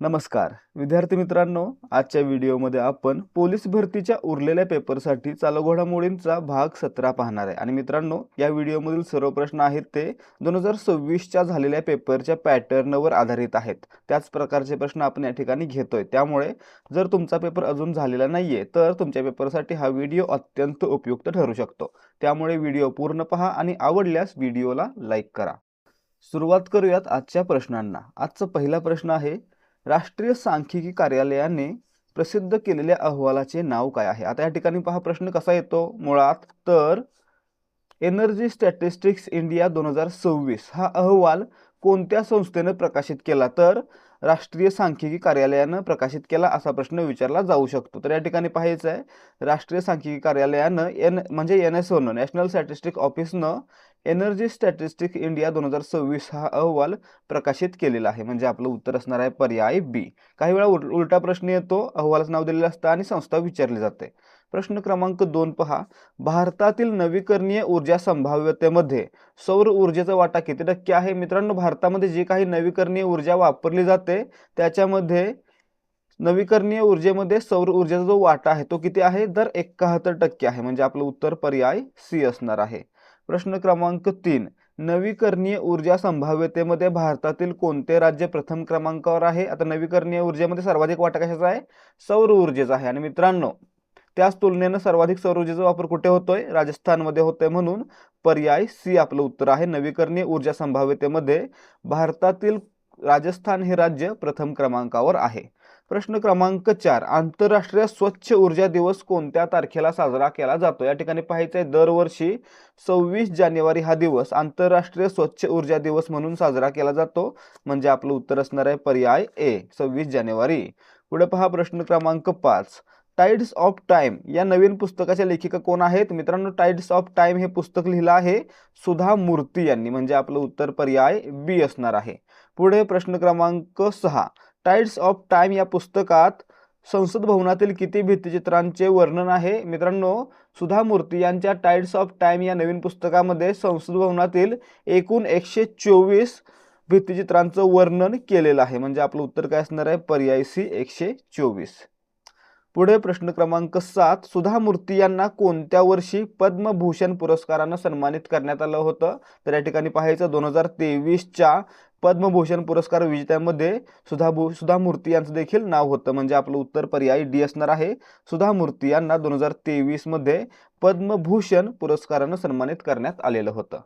नमस्कार विद्यार्थी मित्रांनो, आजच्या व्हिडिओमध्ये आपण पोलीस भरतीच्या उरलेल्या पेपरसाठी चालू घडामोडींचा भाग 17 पाहणार आहे। आणि मित्रांनो, या व्हिडिओमधील सर्व प्रश्न आहेत ते 2026 च्या झालेल्या पेपरच्या पॅटर्नवर आधारित आहेत। त्याच प्रकारचे प्रश्न आपण या ठिकाणी घेतोय। त्यामुळे जर तुमचा पेपर अजून झालेला नाहीये तर तुमच्या पेपरसाठी हा व्हिडिओ अत्यंत उपयुक्त ठरू शकतो। त्यामुळे व्हिडिओ पूर्ण पहा आणि आवडल्यास व्हिडिओला लाईक करा। सुरुवात करूयात आजच्या प्रश्नांना। आजचा पहिला प्रश्न आहे, राष्ट्रीय सांख्यिकी कार्यालयाने प्रसिद्ध केलेल्या अहवालाचे नाव काय आहे? आता या ठिकाणी पहा प्रश्न कसा येतो मुळात तर एनर्जी स्टॅटिस्टिक्स इंडिया 2026 हा अहवाल कोणत्या संस्थेने प्रकाशित केला? तर राष्ट्रीय सांख्यिकी कार्यालयाने प्रकाशित केला असा प्रश्न विचारला जाऊ शकतो। तर या ठिकाणी पाहायचं आहे राष्ट्रीय सांख्यिकी कार्यालयाने म्हणजे NSO नॅशनल स्टॅटिस्टिक्स ऑफिसनं एनर्जी स्टॅटिस्टिक्स इंडिया 2026 हा अहवाल प्रकाशित केलेला आहे। म्हणजे आपलं उत्तर असणार आहे पर्याय बी। काही वेळा उलटा प्रश्न येतो, अहवालाचं नाव दिलेलं असतं आणि संस्था विचारली जाते। प्रश्न क्रमांक 2 पहा, भारतातील नवीकरणीय ऊर्जा संभाव्यतेमध्ये सौर ऊर्जेचा वाटा किती टक्के आहे? मित्रांनो, भारतामध्ये जी काही नवीकरणीय ऊर्जा वापरली जाते त्याच्यामध्ये नवीकरणीय ऊर्जेमध्ये सौर ऊर्जेचा जो वाटा आहे तो किती आहे? तर 71% आहे। म्हणजे आपलं उत्तर पर्याय सी असणार आहे। प्रश्न क्रमांक 3, नवीकरणीय ऊर्जा संभाव्यतेमध्ये भारतातील कोणते राज्य प्रथम क्रमांकावर आहे? आता नवीकरणीय ऊर्जेमध्ये सर्वाधिक वाटा कशाचा आहे? सौर ऊर्जेचा आहे। आणि मित्रांनो, त्याच तुलनेने सर्वाधिक सौर ऊर्जेचा वापर कुठे होतोय? राजस्थानमध्ये होतोय। म्हणून पर्याय सी आपलं उत्तर आहे। नवीकरणीय ऊर्जा संभाव्यतेमध्ये भारतातील राजस्थान हे राज्य प्रथम क्रमांकावर आहे। प्रश्न क्रमांक 4, आंतरराष्ट्रीय स्वच्छ ऊर्जा दिवस कोणत्या तारखेला साजरा केला जातो? या ठिकाणी पाहायचंय दरवर्षी 26 जानेवारी हा दिवस आंतरराष्ट्रीय स्वच्छ ऊर्जा दिवस म्हणून साजरा केला जातो। म्हणजे आपलं उत्तर असणार आहे पर्याय ए 26 जानेवारी। पुढे पहा प्रश्न क्रमांक 5, टाइड्स ऑफ टाइम या नवीन पुस्तकाच्या लेखिका कोण आहेत? मित्रांनो, टाइड्स ऑफ टाइम हे पुस्तक लिहिलं आहे सुधा मूर्ती यांनी। म्हणजे आपलं उत्तर पर्याय बी असणार आहे। पुढे प्रश्न क्रमांक 6, टाइड्स ऑफ टाइम या पुस्तकात संसद भवनातील किती भित्तिचित्रांचे वर्णन आहे? मित्रांनो, सुधा मूर्ती यांच्या टाइड्स ऑफ टाइम या नवीन पुस्तकामध्ये संसद भवनातील एकूण 124 भित्तिचित्रांचं वर्णन केलेलं आहे। म्हणजे आपलं उत्तर काय असणार आहे? पर्याय सी 124। पुढे प्रश्न क्रमांक 7, सुधा मूर्ती यांना कोणत्या वर्षी पद्मभूषण पुरस्काराने सन्मानित करण्यात आलं होतं? तर या ठिकाणी पाहायचं 2023 च्या पद्मभूषण पुरस्कार विजेत्यांमध्ये सुधा मूर्ती यांचं देखील नाव होतं। म्हणजे आपलं उत्तर पर्याय डी असणार आहे। सुधा मूर्ती यांना 2023 मध्ये पद्मभूषण पुरस्काराने सन्मानित करण्यात आलेलं होतं।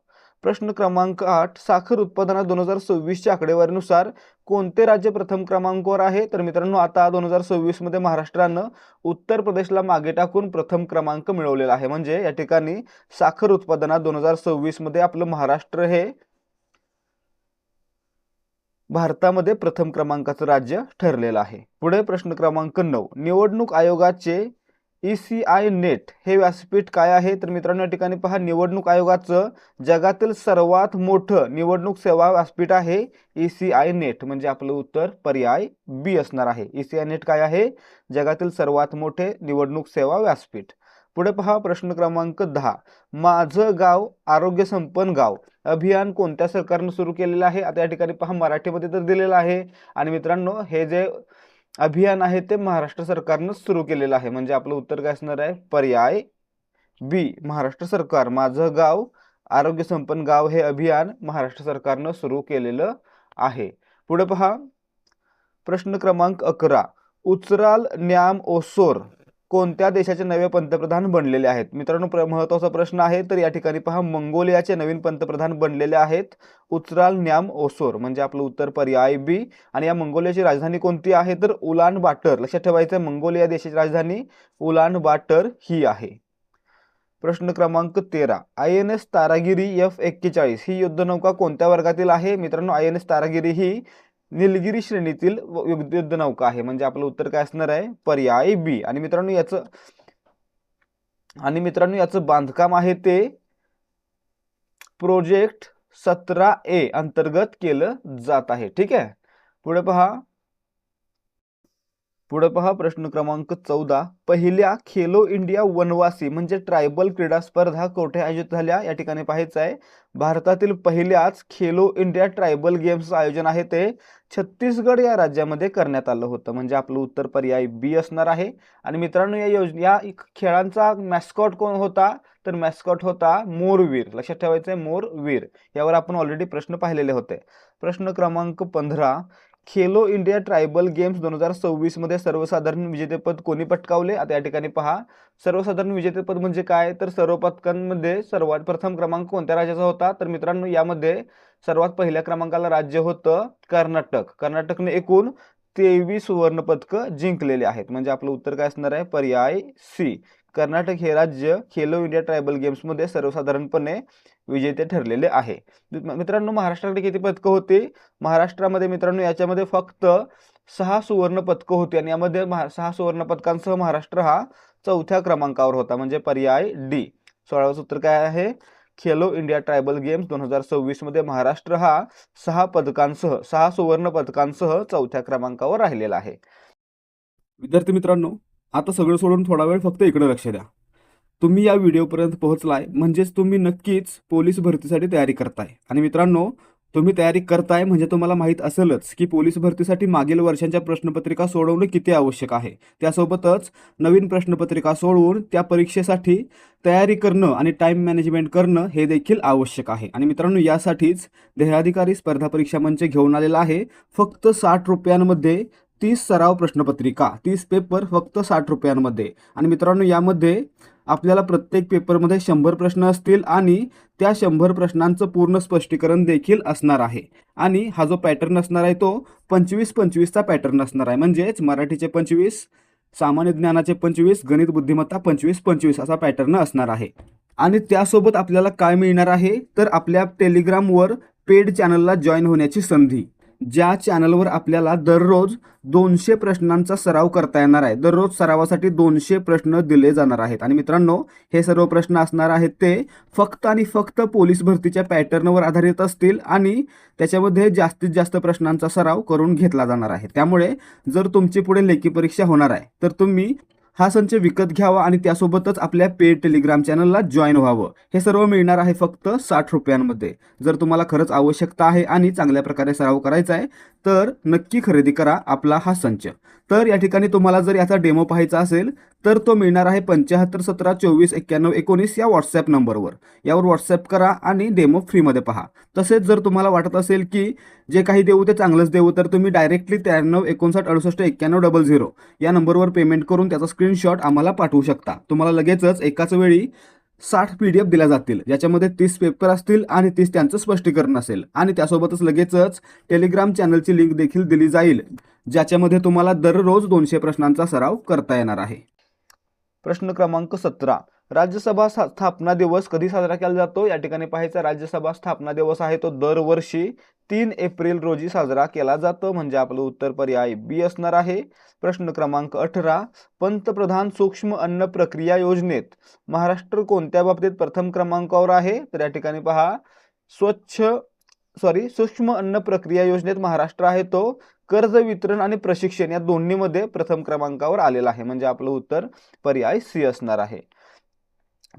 प्रश्न क्रमांक 8, साखर उत्पादनात 2026 च्या आकडेवारीनुसार कोणते राज्य प्रथम क्रमांकावर आहे? तर मित्रांनो, आता 2026 मध्ये महाराष्ट्रानं उत्तर प्रदेशला मागे टाकून प्रथम क्रमांक मिळवलेला आहे। म्हणजे या ठिकाणी साखर उत्पादनात 2026 मध्ये आपलं महाराष्ट्र हे भारतामध्ये प्रथम क्रमांकाचं राज्य ठरलेलं आहे। पुढे प्रश्न क्रमांक 9, निवडणूक आयोगाचे ECI नेट हे व्यासपीठ काय आहे? तर मित्रांनो, या ठिकाणी पहा निवडणूक आयोगाचं जगातील सर्वात मोठं निवडणूक सेवा व्यासपीठ आहे ECI नेट। म्हणजे आपलं उत्तर पर्याय बी असणार आहे। ECI नेट काय आहे? जगातील सर्वात मोठे निवडणूक सेवा व्यासपीठ। पुढे पहा प्रश्न क्रमांक 10, माझं गाव आरोग्य संपन्न गाव अभियान कोणत्या सरकारने सुरू केलेलं आहे? आता या ठिकाणी पहा मराठीमध्ये तर दिलेलं आहे। आणि मित्रांनो, हे जे अभियान आहे ते महाराष्ट्र सरकारने सुरू केलेलं आहे। म्हणजे आपलं उत्तर काय असणार आहे? पर्याय बी महाराष्ट्र सरकार। माझं गाव आरोग्य संपन्न गाव हे अभियान महाराष्ट्र सरकारने सुरू केलेलं आहे। पुढे पहा प्रश्न क्रमांक 11, उचराल न्याम ओसोर कोणत्या देशाचे नवे पंतप्रधान बनलेले आहेत? मित्रांनो, महत्त्वाचा प्रश्न आहे। तर या ठिकाणी पहा मंगोलियाचे नवीन पंतप्रधान बनलेले आहेत उचराल न्याम ओसोर। म्हणजे आपलं उत्तर पर्याय बी। आणि या मंगोलियाची राजधानी कोणती आहे? तर उलान बाटर। लक्षात ठेवायचं, मंगोलिया देशाची राजधानी उलान बाटर ही आहे। प्रश्न क्रमांक 13, INS तारागिरी F41 ही युद्धनौका कोणत्या वर्गातील आहे? मित्रांनो, INS तारागिरी ही निलगिरी श्रेणीतील युद्धनौका आहे। म्हणजे आपलं उत्तर काय असणार आहे? पर्याय बी। आणि मित्रांनो याचं बांधकाम आहे ते प्रोजेक्ट 17A अंतर्गत केलं जात आहे। ठीक आहे। पुढे पहा पुढे पहा प्रश्न क्रमांक 14. पहिल्या खेलो इंडिया वनवासी म्हणजे ट्रायबल क्रीडा स्पर्धा कोठे आयोजित झाल्या या ठिकाणी पाहायचं आहे. भारतातील पहिल्याच खेलो इंडिया ट्रायबल गेम्सचं आयोजन आहे ते छत्तीसगड या राज्यामध्ये करण्यात आलं होतं. म्हणजे आपलं उत्तर पर्याय बी असणार आहे. आणि मित्रांनो या खेळांचा मॅस्कॉट कोण होता, तर मॅस्कॉट होता मोरवीर. लक्षात ठेवायचं आहे मोरवीर. यावर आपण ऑलरेडी प्रश्न पाहिलेले होते. प्रश्न क्रमांक 15. खेलो इंडिया ट्रायबल गेम्स 2026 मध्ये सर्वसाधारण विजेतेपद कोणी पटकावले. आता या ठिकाणी पहा, सर्वसाधारण विजेतेपद म्हणजे काय, तर सर्व पदकांमध्ये सर्वात प्रथम क्रमांक कोणत्या राज्याचा होता, तर मित्रांनो यामध्ये सर्वात पहिल्या क्रमांकाला राज्य होतं कर्नाटक. कर्नाटकने एकूण 23 सुवर्ण पदक जिंकलेले आहेत. म्हणजे आपलं उत्तर काय असणार आहे, पर्याय सी. कर्नाटक हे राज्य खेलो इंडिया ट्रायबल गेम्स मध्ये सर्वसाधारणपणे विजेते ठरलेले आहे. मित्रांनो महाराष्ट्राकडे किती पदकं होती, महाराष्ट्रामध्ये मित्रांनो याच्यामध्ये फक्त 6 सुवर्ण पदकं होती आणि यामध्ये 6 सुवर्ण पदकांसह महाराष्ट्र हा चौथ्या क्रमांकावर होता. म्हणजे पर्याय डी. 16वे सूत्र काय आहे, खेलो इंडिया ट्रायबल गेम्स 2026 मध्ये महाराष्ट्र हा 6 सुवर्ण पदकांसह चौथ्या क्रमांकावर राहिलेला आहे. विद्यार्थी मित्रांनो, आता सगळं सोडून थोडा वेळ फक्त इकडे लक्ष द्या. तुम्ही या व्हिडिओपर्यंत पोहोचलाय म्हणजेच तुम्ही नक्कीच पोलीस भरतीसाठी तयारी करताय. आणि मित्रांनो, तुम्ही तयारी करताय म्हणजे तुम्हाला माहीत असेलच की पोलीस भरतीसाठी मागील वर्षांच्या प्रश्नपत्रिका सोडवणे किती आवश्यक आहे. त्यासोबतच नवीन प्रश्नपत्रिका सोडवून त्या परीक्षेसाठी तयारी करणं आणि टाइम मॅनेजमेंट करणं हे देखील आवश्यक आहे. आणि मित्रांनो, यासाठीच देहाधिकारी स्पर्धा परीक्षा मंच घेऊन आलेला आहे. फक्त 60 रुपयांमध्ये 30 सराव प्रश्नपत्रिका, 30 पेपर फक्त 60 रुपयांमध्ये. आणि मित्रांनो, यामध्ये आपल्याला प्रत्येक पेपरमध्ये 100 प्रश्न असतील आणि त्या 100 प्रश्नांचं पूर्ण स्पष्टीकरण देखील असणार आहे. आणि हा जो पॅटर्न असणार आहे तो 25-25चा पॅटर्न असणार आहे. म्हणजेच मराठीचे 25, सामान्य ज्ञानाचे 25, गणित बुद्धिमत्ता 25-25 असा पॅटर्न असणार आहे. आणि त्यासोबत आपल्याला काय मिळणार आहे, तर आपल्या टेलिग्रामवर पेड चॅनलला जॉईन होण्याची संधी, ज्या चॅनलवर आपल्याला दररोज 200 प्रश्नांचा सराव करता येणार आहे. दररोज सरावासाठी 200 प्रश्न दिले जाणार आहेत. आणि मित्रांनो, हे सर्व प्रश्न असणार आहेत ते फक्त आणि फक्त पोलीस भरतीच्या पॅटर्नवर आधारित असतील आणि त्याच्यामध्ये जास्तीत जास्त प्रश्नांचा सराव करून घेतला जाणार आहे. त्यामुळे जर तुमची पुढे लेखी परीक्षा होणार आहे तर तुम्ही हा संच विकत घ्यावा आणि त्यासोबतच आपल्या पेड टेलिग्राम चॅनलला जॉईन व्हावं. हे सर्व मिळणार आहे फक्त 60 रुपयांमध्ये. जर तुम्हाला खरंच आवश्यकता आहे आणि चांगल्या प्रकारे सराव करायचा आहे तर नक्की खरेदी करा आपला हा संच. तर या ठिकाणी तुम्हाला जर याचा डेमो पाहायचा असेल तर तो मिळणार आहे 75 17 24 91 19 या व्हॉट्सॲप नंबरवर. यावर व्हॉट्सॲप करा आणि डेमो फ्रीमध्ये पहा. तसेच जर तुम्हाला वाटत असेल की जे काही देऊ ते चांगलंच देऊ तर तुम्ही डायरेक्टली 93 59 68 91 00 या नंबरवर पेमेंट करून त्याचा स्क्रीनशॉट आम्हाला पाठवू शकता. तुम्हाला लगेचच एकाच वेळी 60 PDF दिल्या जातील, ज्याच्यामध्ये 30 पेपर असतील आणि 30 त्यांचं स्पष्टीकरण असेल. आणि त्यासोबतच लगेचच टेलिग्राम चॅनलची लिंक देखील दिली जाईल, ज्याच्यामध्ये तुम्हाला दररोज 200 प्रश्नांचा सराव करता येणार आहे. प्रश्न क्रमांक 17. राज्यसभा स्थापना दिवस कधी साजरा केला जातो या ठिकाणी पाहायचा. राज्यसभा स्थापना दिवस आहे तो दरवर्षी 3 एप्रिल रोजी साजरा केला जातो. म्हणजे आपलं उत्तर पर्याय बी असणार आहे. प्रश्न क्रमांक 18. पंतप्रधान सूक्ष्म अन्न प्रक्रिया योजनेत महाराष्ट्र कोणत्या बाबतीत प्रथम क्रमांकावर आहे, तर या ठिकाणी पहा सूक्ष्म अन्न प्रक्रिया योजनेत महाराष्ट्र आहे तो कर्ज वितरण आणि प्रशिक्षण या दोन्हीमध्ये प्रथम क्रमांकावर आलेला आहे. म्हणजे आपलं उत्तर पर्याय सी असणार आहे.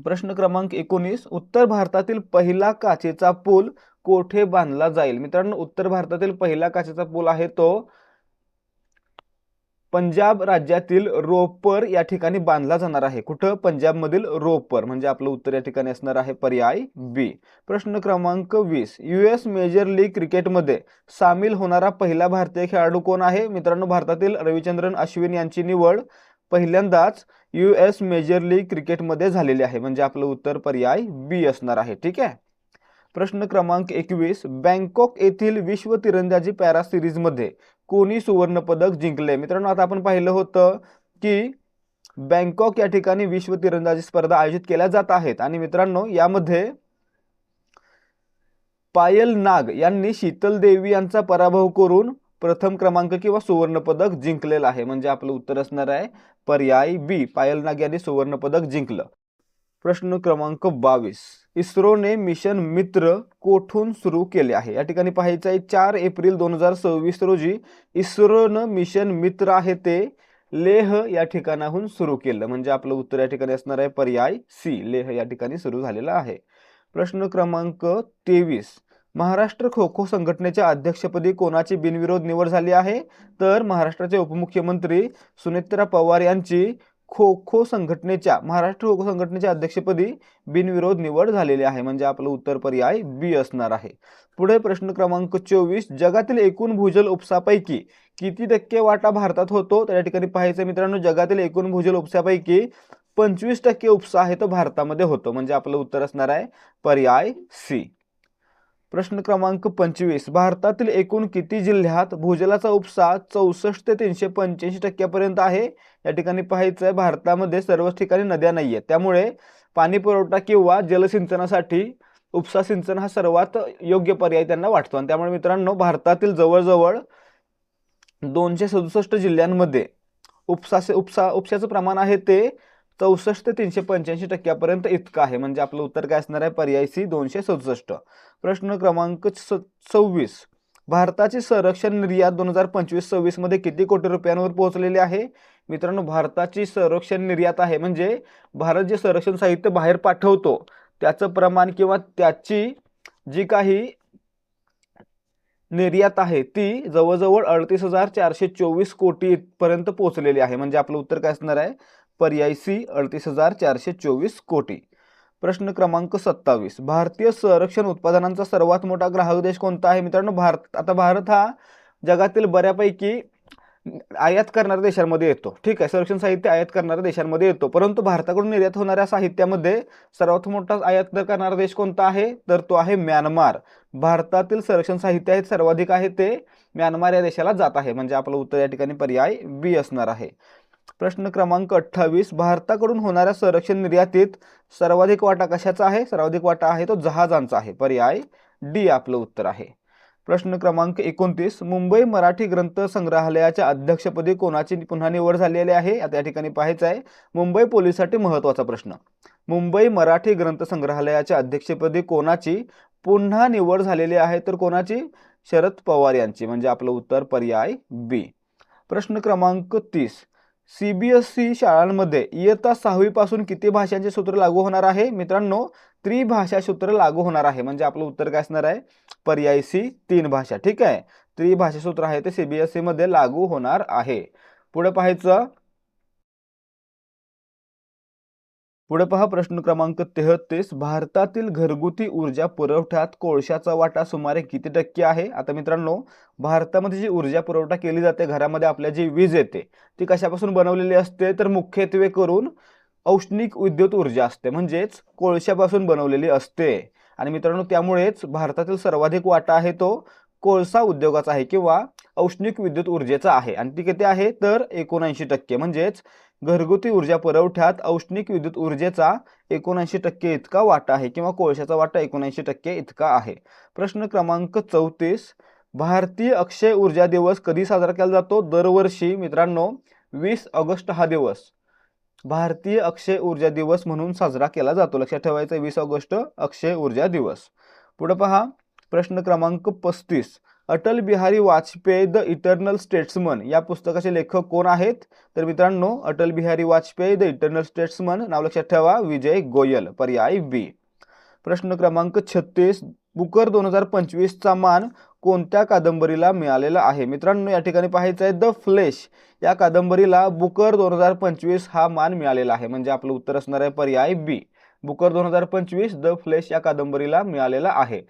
प्रश्न क्रमांक 19. उत्तर भारतातील पहिला काचेचा पूल कोठे बांधला जाईल. मित्रांनो, उत्तर भारतातील पहिला काचेचा पूल आहे तो पंजाब राज्यातील रोपर या ठिकाणी बांधला जाणार आहे. कुठं, पंजाब मधील रोपर. म्हणजे आपलं उत्तर या ठिकाणी असणार आहे पर्याय बी. प्रश्न क्रमांक 20. US मेजर लीग क्रिकेटमध्ये सामील होणारा पहिला भारतीय खेळाडू कोण आहे. मित्रांनो, भारतातील रविचंद्रन अश्विन यांची निवड पहिल्यांदाच US मेजर लीग क्रिकेटमध्ये झालेली आहे. म्हणजे आपलं उत्तर पर्याय बी असणार आहे. ठीक आहे. प्रश्न क्रमांक 21. बँकॉक येथील विश्व तिरंदाजी पॅरा सिरीज मध्ये कोणी सुवर्ण पदक जिंकले. मित्रांनो, आता आपण पाहिलं होतं की बँकॉक या ठिकाणी विश्व तिरंदाजी स्पर्धा आयोजित केल्या जात आहेत आणि मित्रांनो यामध्ये पायल नाग यांनी शीतल देवी यांचा पराभव करून प्रथम क्रमांक किंवा सुवर्ण पदक जिंकलेलं आहे. म्हणजे आपलं उत्तर असणार आहे पर्याय बी. पायल नाग यांनी सुवर्ण पदक जिंकलं. प्रश्न क्रमांक 22. इस्रोने मिशन मित्र कोठून सुरू केले आहे. या ठिकाणी पाहायचं आहे 4 एप्रिल 2026 रोजी इस्रोनं मिशन मित्र आहे ते लेह या ठिकाणाहून सुरू केलं? म्हणजे आपलं उत्तर या ठिकाणी असणार आहे पर्याय सी, लेह या ठिकाणी सुरू झालेला आहे. प्रश्न क्रमांक 23, महाराष्ट्र खो खो संघटनेच्या अध्यक्षपदी कोणाची बिनविरोध निवड झाली आहे? तर महाराष्ट्राचे उपमुख्यमंत्री सुनेत्रा पवार यांची महाराष्ट्र खो खो संघटनेच्या अध्यक्षपदी बिनविरोध निवड झालेली आहे. म्हणजे आपलं उत्तर पर्याय बी असणार आहे. पुढे प्रश्न क्रमांक 24, जगातील एकूण भूजल उपसापैकी किती टक्के वाटा भारतात होतो? तर या ठिकाणी पाहायचं मित्रांनो, जगातील एकूण भूजल उपसापैकी 25% उपसा आहे तो भारतामध्ये होतो. म्हणजे आपलं उत्तर असणार आहे पर्याय सी. प्रश्न क्रमांक 25, भारतातील एकूण किती जिल्ह्यात भूजलाचा उपसा 64 ते 385% आहे? या ठिकाणी पाहायचं आहे, भारतामध्ये सर्वच ठिकाणी नद्या नाहीये, त्यामुळे पाणी पुरवठा किंवा जलसिंचनासाठी उपसा सिंचन हा सर्वात योग्य पर्याय त्यांना वाटतो. आणि त्यामुळे मित्रांनो, भारतातील जवळजवळ 267 जिल्ह्यांमध्ये उपशाचं प्रमाण आहे ते 64 ते 385% इतकं आहे. म्हणजे आपलं उत्तर काय असणार आहे पर्याय सी, 267. प्रश्न क्रमांक 26, भारताची संरक्षण निर्यात 2025-26 मध्ये किती कोटी रुपयांवर पोहोचलेली आहे? मित्रांनो, भारताची संरक्षण निर्यात आहे म्हणजे भारत जे संरक्षण साहित्य बाहेर पाठवतो त्याचं प्रमाण किंवा त्याची जी काही निर्यात आहे ती जवळजवळ 38,424 कोटी पर्यंत पोहोचलेली आहे. म्हणजे आपलं उत्तर काय असणार आहे पर्याय सी, 38,424 कोटी. प्रश्न क्रमांक 27, भारतीय संरक्षण उत्पादनांचा सर्वात मोठा ग्राहक देश कोणता आहे? मित्रांनो, भारत हा जगातील बऱ्यापैकी आयात करणाऱ्या देशांमध्ये येतो. ठीक आहे, संरक्षण साहित्य आयात करणाऱ्या देशांमध्ये येतो, परंतु भारताकडून निर्यात होणाऱ्या साहित्यामध्ये सर्वात मोठा आयात करणारा देश कोणता आहे? तर तो आहे म्यानमार. भारतातील संरक्षण साहित्य आहे सर्वाधिक आहे ते म्यानमार या देशाला जात आहे. म्हणजे आपलं उत्तर या ठिकाणी पर्याय बी असणार आहे. प्रश्न क्रमांक 28, भारताकडून होणाऱ्या संरक्षण निर्यातीत सर्वाधिक वाटा कशाचा आहे? सर्वाधिक वाटा आहे तो जहाजांचा आहे. पर्याय डी आपलं उत्तर आहे. प्रश्न क्रमांक 29, मुंबई मराठी ग्रंथ संग्रहालयाच्या अध्यक्षपदी कोणाची पुन्हा निवड झालेली आहे? आता या ठिकाणी पाहायचं आहे, मुंबई पोलिसांसाठी महत्त्वाचा प्रश्न. मुंबई मराठी ग्रंथ संग्रहालयाच्या अध्यक्षपदी कोणाची पुन्हा निवड झालेली आहे? तर कोणाची? शरद पवार यांची. म्हणजे आपलं उत्तर पर्याय बी. प्रश्न क्रमांक 30, CBSE शाळांमध्ये इयत्ता 6वी पासून किती भाषांचे सूत्र लागू होणार आहे? मित्रांनो, त्रिभाषा सूत्र लागू होणार आहे. म्हणजे आपलं उत्तर काय असणार आहे पर्याय सी, 3 भाषा. ठीक आहे, त्रिभाषा सूत्र आहे ते CBSE मध्ये लागू होणार आहे. पुढे पाहायचं, पुढे पहा प्रश्न क्रमांक 33, भारतातील घरगुती ऊर्जा पुरवठ्यात कोळशाचा वाटा सुमारे किती टक्के आहे? आता मित्रांनो, भारतामध्ये जी ऊर्जा पुरवठा केली जाते घरामध्ये आपल्या जी वीज येते ती कशापासून बनवलेली असते? तर मुख्यत्वे करून औष्णिक विद्युत ऊर्जा असते, म्हणजेच कोळशापासून बनवलेली असते. आणि मित्रांनो, त्यामुळेच भारतातील सर्वाधिक वाटा आहे तो कोळसा उद्योगाचा आहे किंवा औष्णिक विद्युत ऊर्जेचा आहे. आणि ती किती आहे? तर 79%. म्हणजेच घरगुती ऊर्जा पुरवठ्यात औष्णिक विद्युत ऊर्जेचा 79% इतका वाटा आहे किंवा कोळशाचा वाटा 79% इतका आहे. प्रश्न क्रमांक 34, भारतीय अक्षय ऊर्जा दिवस कधी साजरा केला जातो? दरवर्षी मित्रांनो 20 ऑगस्ट हा दिवस भारतीय अक्षय ऊर्जा दिवस म्हणून साजरा केला जातो. लक्षात ठेवायचं, 20 ऑगस्ट अक्षय ऊर्जा दिवस. पुढे पहा प्रश्न क्रमांक 35, Atal Bihari Vajpayee the eternal statesman या पुस्तकाचे लेखक कोण आहेत? तर मित्रांनो, Atal Bihari Vajpayee the eternal statesman नाव लक्षात ठेवा, विजय गोयल. पर्याय बी. प्रश्न क्रमांक 36, बुकर 2025 चा मान कोणत्या कादंबरीला मिळालेला आहे? मित्रांनो, या ठिकाणी पाहायचं आहे, द फ्लेश या कादंबरीला बुकर 2025 हा मान मिळालेला आहे. म्हणजे आपलं उत्तर असणार आहे पर्याय बी, बुकर 2025 द फ्लेश या कादंबरीला मिळालेला आहे.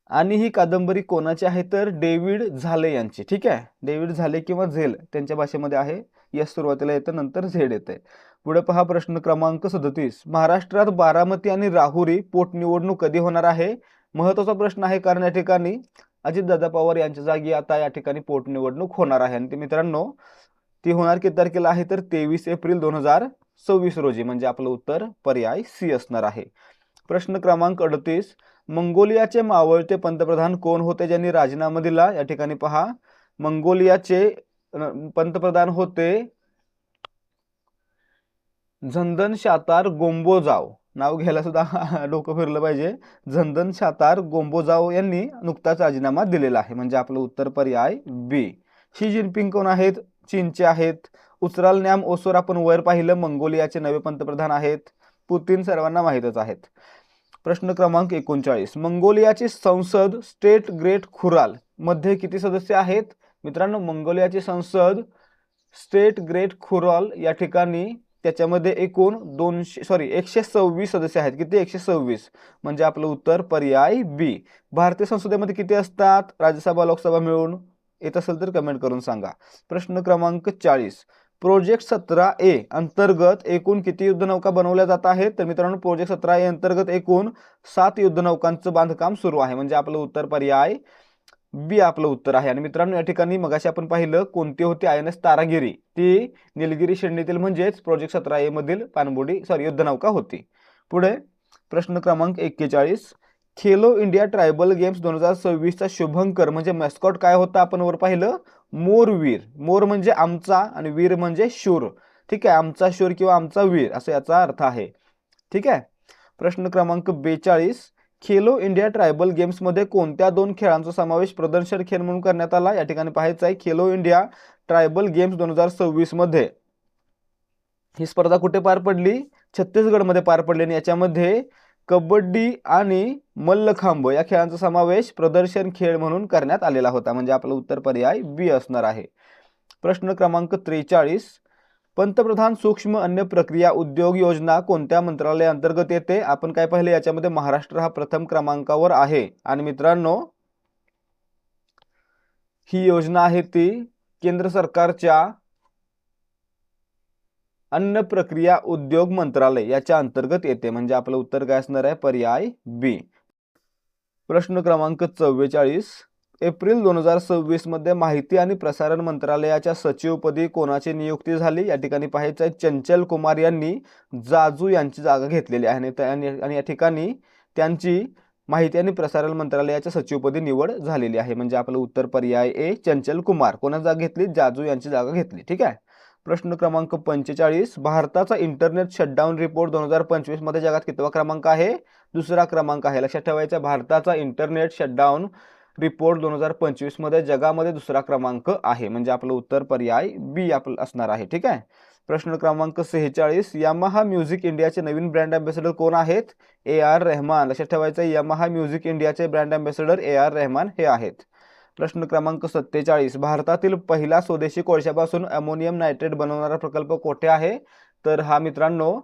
आणि ही कादंबरी कोणाची आहे? तर डेव्हिड झाले यांची. ठीक आहे, डेव्हिड झाले किंवा झेल त्यांच्या भाषेमध्ये आहे. यस सुरुवातीला येतं, नंतर झेड येते. पुढे पहा प्रश्न क्रमांक 37, महाराष्ट्रात बारामती आणि राहुरी पोटनिवडणूक कधी होणार आहे? महत्त्वाचा प्रश्न आहे, कारण या ठिकाणी अजितदादा पवार यांच्या जागी आता या ठिकाणी पोटनिवडणूक होणार आहे. आणि ते मित्रांनो, ती होणार किती तारखेला आहे? तर 23 एप्रिल 2026 रोजी. म्हणजे आपलं उत्तर पर्याय सी असणार आहे. प्रश्न क्रमांक 38, मंगोलियाचे मावळते पंतप्रधान कोण होते ज्यांनी राजीनामा दिला? या ठिकाणी पहा, मंगोलियाचे पंतप्रधान होते झंदन शातार गोम्बोजाव. नाव घ्यायला सुद्धा डोकं फिरलं पाहिजे. झंदन शातार गोम्बोजाव यांनी नुकताच राजीनामा दिलेला आहे. म्हणजे आपलं उत्तर पर्याय बी. शी जिनपिंग कोण आहेत? चीनचे आहेत. उचरालन्याम ओसोर आपण वर पाहिलं, मंगोलियाचे नवे पंतप्रधान आहेत. पुतीन सर्वांना माहीतच आहेत. प्रश्न क्रमांक 39, मंगोलियाची संसद स्टेट ग्रेट खुराल मध्ये किती सदस्य आहेत? मित्रांनो, मंगोलियाची संसद स्टेट ग्रेट खुराल या ठिकाणी त्याच्यामध्ये एकूण 126 सदस्य आहेत. किती? 126. म्हणजे आपलं उत्तर पर्याय बी. भारतीय संसदेमध्ये किती असतात राज्यसभा लोकसभा मिळून? येत असेल तर कमेंट करून सांगा. प्रश्न क्रमांक 40, प्रोजेक्ट 17A अंतर्गत एकूण किती युद्धनौका बनवल्या जात आहेत? तर मित्रांनो, प्रोजेक्ट 17A अंतर्गत एकूण 7 युद्धनौकांचं बांधकाम सुरू आहे. म्हणजे आपलं उत्तर पर्याय बी आपलं उत्तर आहे. आणि मित्रांनो, या ठिकाणी मगाशी आपण पाहिलं कोणती होती? INS तारागिरी, ती निलगिरी श्रेणीतील म्हणजेच प्रोजेक्ट 17A मधील युद्धनौका होती. पुढे प्रश्न क्रमांक 41, खेलो इंडिया ट्रायबल गेम्स 2026 चा शुभंकर म्हणजे मॅस्कॉट काय होता? आपण वर पाहिलं मोरवीर. मोर म्हणजे आमचा आणि वीर म्हणजे शूर. ठीक आहे, आमचा शूर किंवा आमचा वीर असं याचा अर्थ आहे. ठीक आहे. प्रश्न क्रमांक 42, खेलो इंडिया ट्रायबल गेम्स मध्ये कोणत्या 2 खेळांचा समावेश प्रदर्शन खेळ म्हणून करण्यात आला? या ठिकाणी पाहायचं आहे खेलो इंडिया ट्रायबल गेम्स 2026 मध्ये ही स्पर्धा कुठे पार पडली? छत्तीसगडमध्ये पार पडली. आणि याच्यामध्ये कबड्डी आणि मल्लखांब या खेळांचा समावेश प्रदर्शन खेळ म्हणून करण्यात आलेला होता. म्हणजे आपलं उत्तर पर्याय बी असणार आहे. प्रश्न क्रमांक 43, पंतप्रधान सूक्ष्म अन्न प्रक्रिया उद्योग योजना कोणत्या मंत्रालयाअंतर्गत येते? आपण काय पाहिले याच्यामध्ये महाराष्ट्र हा प्रथम क्रमांकावर आहे. आणि मित्रांनो, ही योजना आहे ती केंद्र सरकारच्या अन्न प्रक्रिया उद्योग मंत्रालय याच्या अंतर्गत येते. म्हणजे आपलं उत्तर काय असणार आहे? पर्याय बी. प्रश्न क्रमांक 44, एप्रिल 2026 मध्ये माहिती आणि प्रसारण मंत्रालयाच्या सचिवपदी कोणाची नियुक्ती झाली? या ठिकाणी पाहायचं आहे चंचल कुमार यांनी जाजू यांची जागा घेतलेली आहे. आणि या ठिकाणी त्यांची माहिती आणि प्रसारण मंत्रालयाच्या सचिवपदी निवड झालेली आहे. म्हणजे आपलं उत्तर पर्याय ए चंचल कुमार. कोणाची जागा घेतली? जाजू यांची जागा घेतली. ठीक आहे. प्रश्न क्रमांक 45, भारताचा इंटरनेट शटडाऊन रिपोर्ट 2025 मध्ये जगात कितवा क्रमांक आहे? 2रा क्रमांक आहे. लक्षात ठेवायचं, भारताचा इंटरनेट शटडाऊन रिपोर्ट 2025 मध्ये जगामध्ये 2रा क्रमांक आहे. म्हणजे आपलं उत्तर पर्याय बी आपलं असणार आहे. ठीक आहे. प्रश्न क्रमांक 46, यामाहा म्युझिक इंडियाचे नवीन ब्रँड अँबॅसेडर कोण आहेत? AR रहमान. लक्षात ठेवायचं, यामाहा म्युझिक इंडियाचे ब्रँड अँबॅसेडर AR रहमान हे आहेत. प्रश्न क्रमांक 47, भारतातील पहिला स्वदेशी कोळशापासून अमोनियम नायट्रेट बनवणारा प्रकल्प कुठे आहे? तर हा मित्रांनो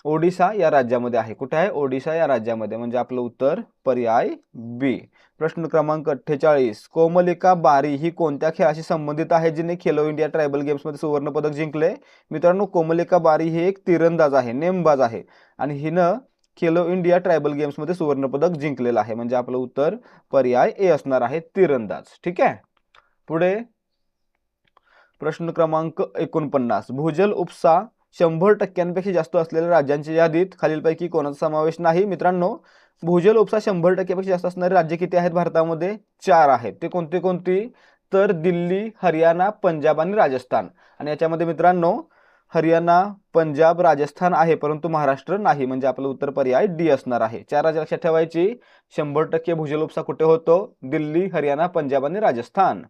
ओडिशा या राज्यामध्ये आहे. कुठे आहे? ओडिशा या राज्यामध्ये. म्हणजे आपलं उत्तर पर्याय बी. प्रश्न क्रमांक 48, कोमलिका बारी ही कोणत्या खेळाशी संबंधित आहे जिने खेलो इंडिया ट्रायबल गेम्स मध्ये सुवर्ण पदक जिंकले? मित्रांनो, कोमलिका बारी ही एक तीरंदाज आहे, नेमबाज आहे. आणि हिनं खेलो इंडिया ट्रायबल गेम्स मध्ये सुवर्ण पदक जिंकलेलं आहे. म्हणजे आपलं उत्तर पर्याय ए असणार आहे, तीरंदाज. ठीक आहे. पुढे प्रश्न क्रमांक 49, भूजल उपसा 100% जास्त असलेल्या राज्यांच्या यादीत खालीलपैकी कोणाचा समावेश नाही? मित्रांनो, भूजल उपसा 100% जास्त असणारे राज्य किती आहेत भारतामध्ये? 4 आहेत. ते कोणती कोणती? तर दिल्ली, हरियाणा, पंजाब आणि राजस्थान. आणि याच्यामध्ये मित्रांनो हरियाणा, पंजाब, राजस्थान आहे, परंतु महाराष्ट्र नाही. म्हणजे आपलं उत्तर पर्याय डी असणार आहे. 4 राज्य लक्षात ठेवायची. 100% भूजल उपसा कुठे होतो? दिल्ली, हरियाणा, पंजाब आणि राजस्थान.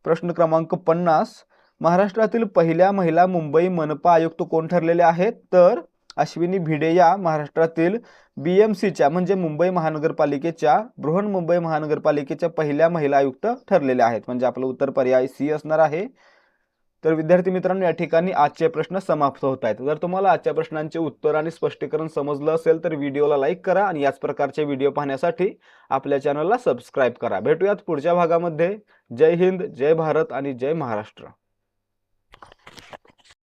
प्रश्न क्रमांक 50, महाराष्ट्रातील पहिल्या महिला मुंबई मनपा आयुक्त कोण ठरलेले आहेत? तर अश्विनी भिडे या महाराष्ट्रातील BMCच्या म्हणजे मुंबई महानगरपालिकेच्या बृहन्मुंबई महानगरपालिकेच्या पहिल्या महिला आयुक्त ठरलेल्या आहेत. म्हणजे आपलं उत्तर पर्याय सी असणार आहे. तर विद्यार्थी मित्रांनो, या ठिकाणी आजचे प्रश्न समाप्त होत आहेत. जर तुम्हाला आजच्या प्रश्नांचे उत्तर आणि स्पष्टीकरण समजलं असेल तर व्हिडिओला लाईक करा आणि याच प्रकारचे व्हिडिओ पाहण्यासाठी आपल्या चॅनलला सबस्क्राईब करा. भेटूयात पुढच्या भागामध्ये. जय हिंद, जय भारत आणि जय महाराष्ट्र.